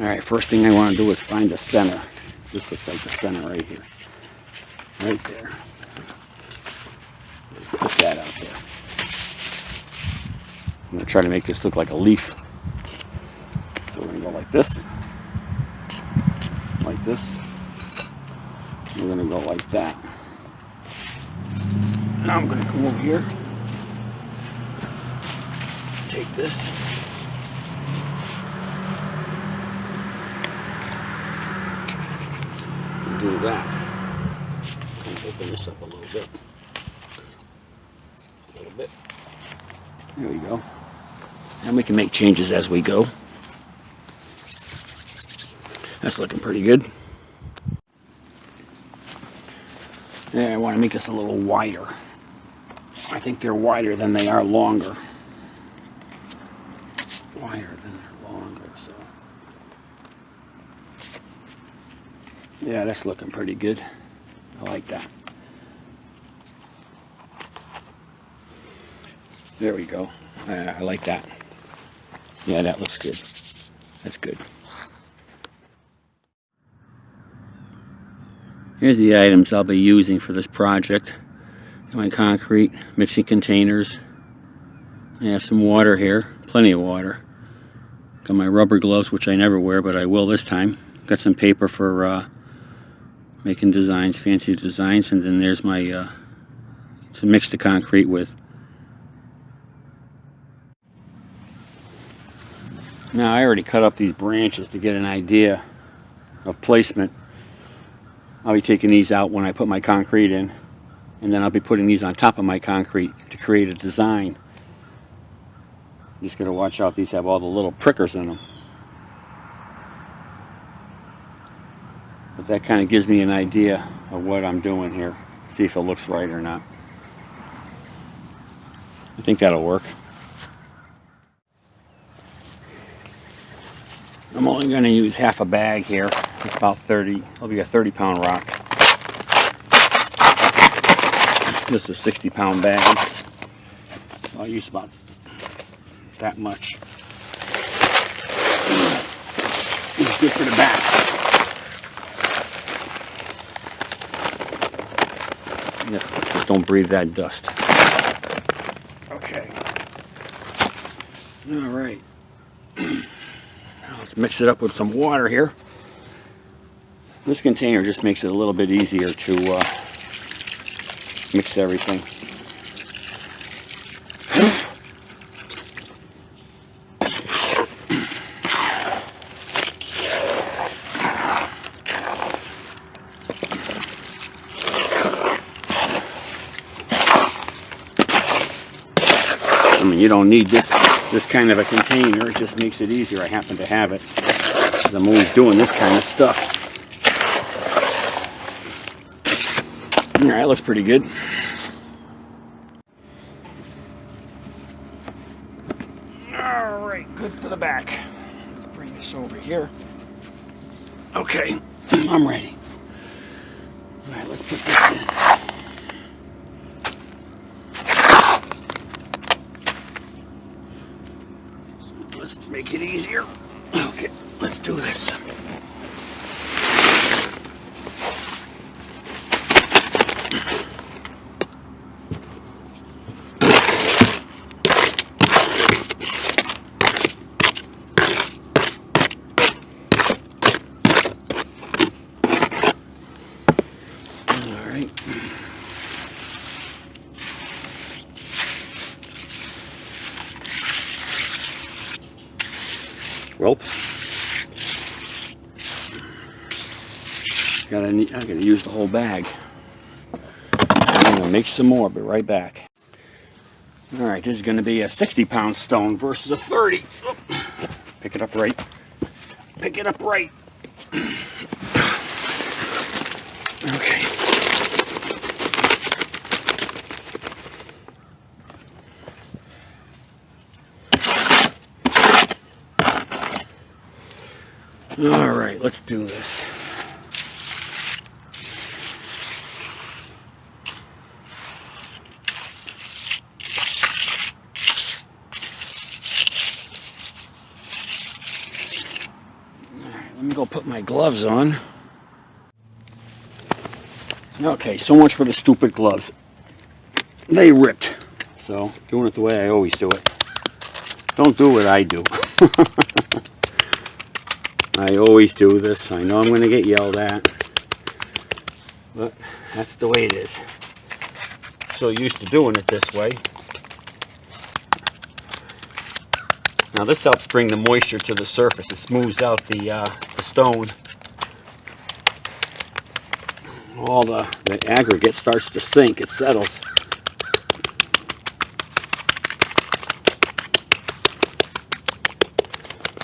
Alright, first thing I want to do is find the center. This looks like the center right here. Right there. Put that out there. I'm going to try to make this look like a leaf. So we're going to go like this. Like this. We're going to go like that. Now I'm going to come over here. Take this. Do that. Kind of open this up a little bit. A little bit. There we go. And we can make changes as we go. That's looking pretty good. Yeah, I want to make this a little wider. I think they're wider than they are longer. Wider than they're longer, so. Yeah, that's looking pretty good. I like that. There we go. I like that. Yeah, that looks good. That's good. Here's the items I'll be using for this project. Got my concrete mixing containers. I have some water here, plenty of water. Got my rubber gloves, which I never wear, but I will this time. Got some paper for making designs, fancy designs, and then there's my to mix the concrete with. Now I already cut up these branches to get an idea of placement. I'll be taking these out when I put my concrete in, and then I'll be putting these on top of my concrete to create a design. Just gotta watch out, these have all the little prickers in them. But that kind of gives me an idea of what I'm doing here. See if it looks right or not. I think that'll work. I'm only going to use half a bag here. It's about 30, it'll be a 30-pound rock. This is a 60-pound bag. I'll use about that much. It's good for the back. Yeah, just don't breathe that dust. Okay. All right. Let's mix it up with some water here. This container just makes it a little bit easier to mix everything. I mean, you don't need this kind of a container. It just makes it easier. I happen to have it because I'm always doing this kind of stuff. All right, looks pretty good. All right, good for the back. Let's bring this over here. Okay, I'm ready. All right, let's put this in. Let's make it easier. Okay, let's do this. All right. Well, I gotta use the whole bag. I'm gonna make some more, be right back. All right, this is gonna be a 60-pound stone versus a 30. Oh, pick it up right. Pick it up right. Okay. All right, let's do this. All go put my gloves on. Okay, so much for the stupid gloves. They ripped. So, doing it the way I always do it. Don't do what I do. I always do this. I know I'm going to get yelled at. But that's the way it is. So used to doing it this way. Now this helps bring the moisture to the surface. It smooths out the stone. All the aggregate starts to sink. It settles.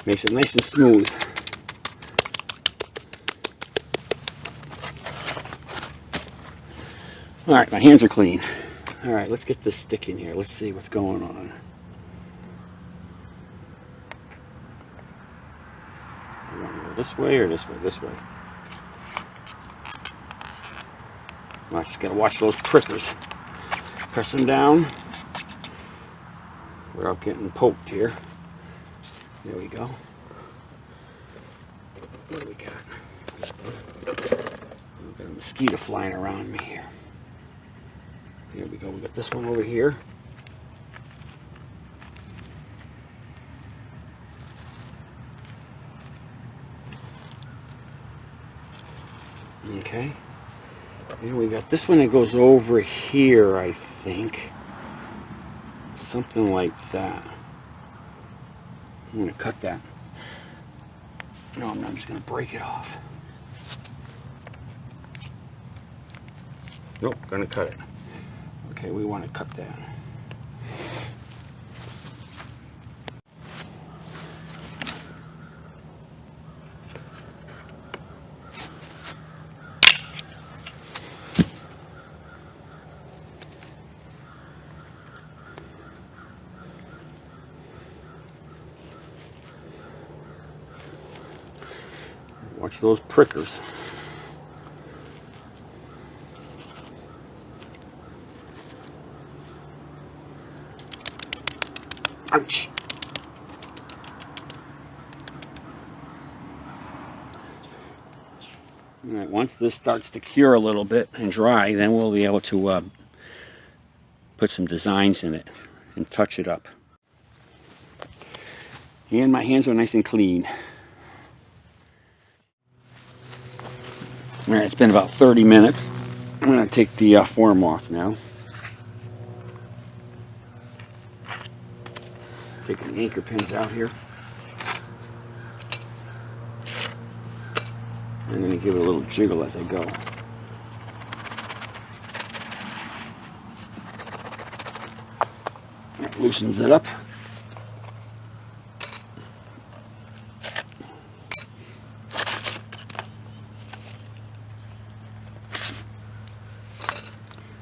Makes it nice and smooth. Alright, my hands are clean. Alright, let's get this stick in here. Let's see what's going on. You want to go this way or this way? This way. I just got to watch those prickers. Press them down without getting poked here. There we go. What do we got? We've got a mosquito flying around me here. Here we go. We got this one over here. Okay. And we got this one that goes over here, I think. Something like that. I'm going to cut that. No, I'm not. I'm just going to break it off. Nope, going to cut it. Okay, we want to cut that. Watch those prickers. Ouch. All right, once this starts to cure a little bit and dry, then we'll be able to put some designs in it and touch it up. And my hands are nice and clean. All right, it's been about 30 minutes. I'm going to take the form off now. Taking the anchor pins out here. I'm going to give it a little jiggle as I go. That loosens it up.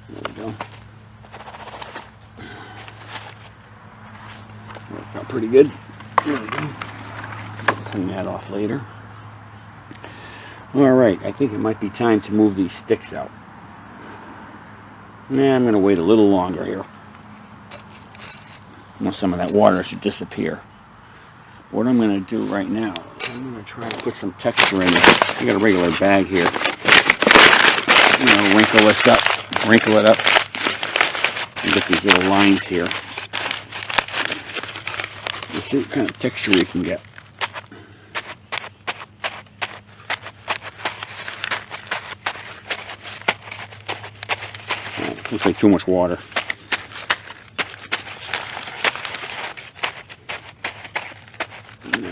There we go. Worked out pretty good. There we go. Clean that off later. Alright, I think it might be time to move these sticks out. Nah, I'm going to wait a little longer here. Well, some of that water should disappear. What I'm going to do right now, I'm going to try to put some texture in it. I got a regular bag here. I'm going to wrinkle this up, wrinkle it up, and get these little lines here. Let's see what kind of texture we can get. Looks like too much water.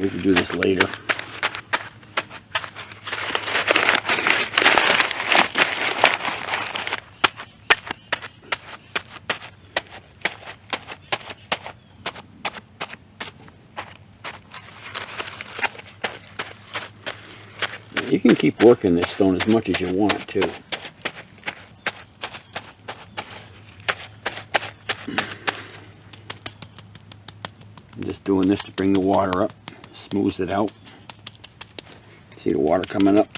We can do this later. You can keep working this stone as much as you want to. I'm just doing this to bring the water up, smooths it out. See the water coming up?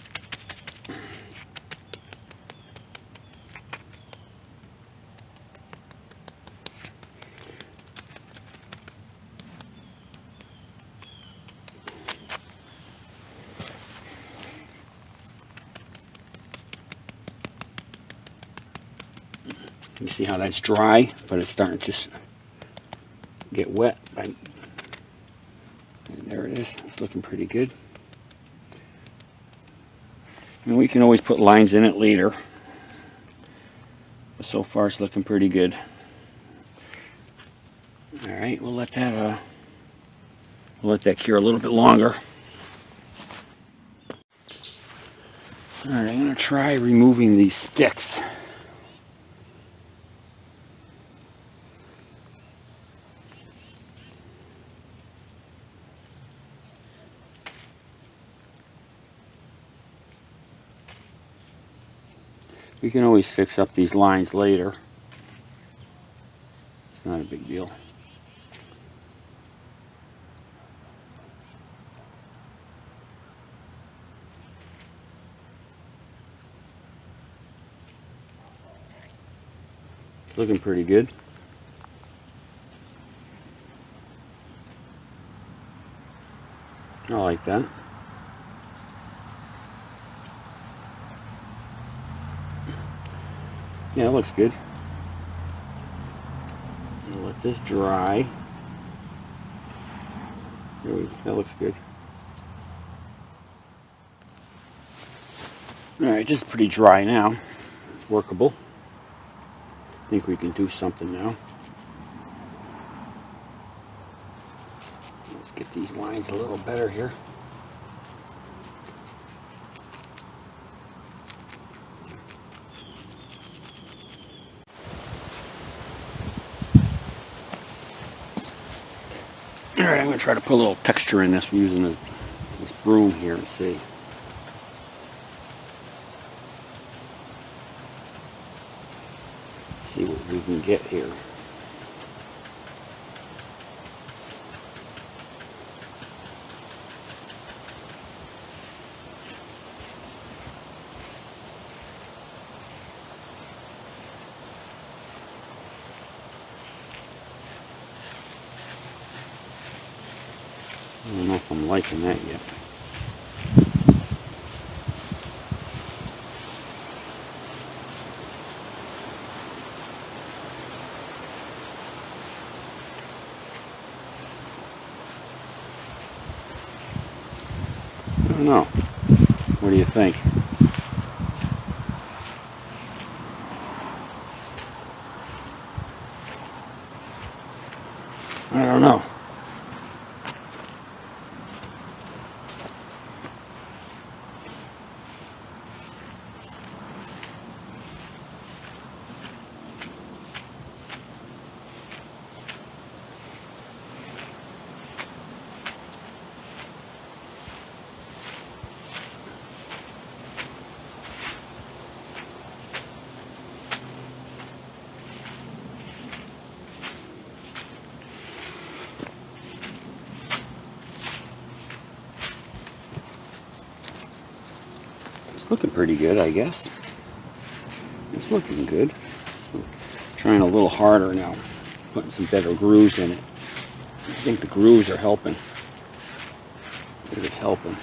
You see how that's dry, but it's starting to just get wet. And there it is. It's looking pretty good. And we can always put lines in it later. But so far it's looking pretty good. Alright, we'll let that cure a little bit longer. Alright, I'm going to try removing these sticks. We can always fix up these lines later. It's not a big deal. It's looking pretty good. I like that. Yeah, it looks good. I'll let this dry. That looks good. Alright, this is pretty dry now. It's workable. I think we can do something now. Let's get these lines a little better here. Alright, I'm going to try to put a little texture in this. We're using this broom here and see. See what we can get here. I don't know if I'm liking that yet. I don't know. What do you think? I don't know. It's looking pretty good, I guess. It's looking good. Trying a little harder now, putting some better grooves in it. I think the grooves are helping. I think it's helping.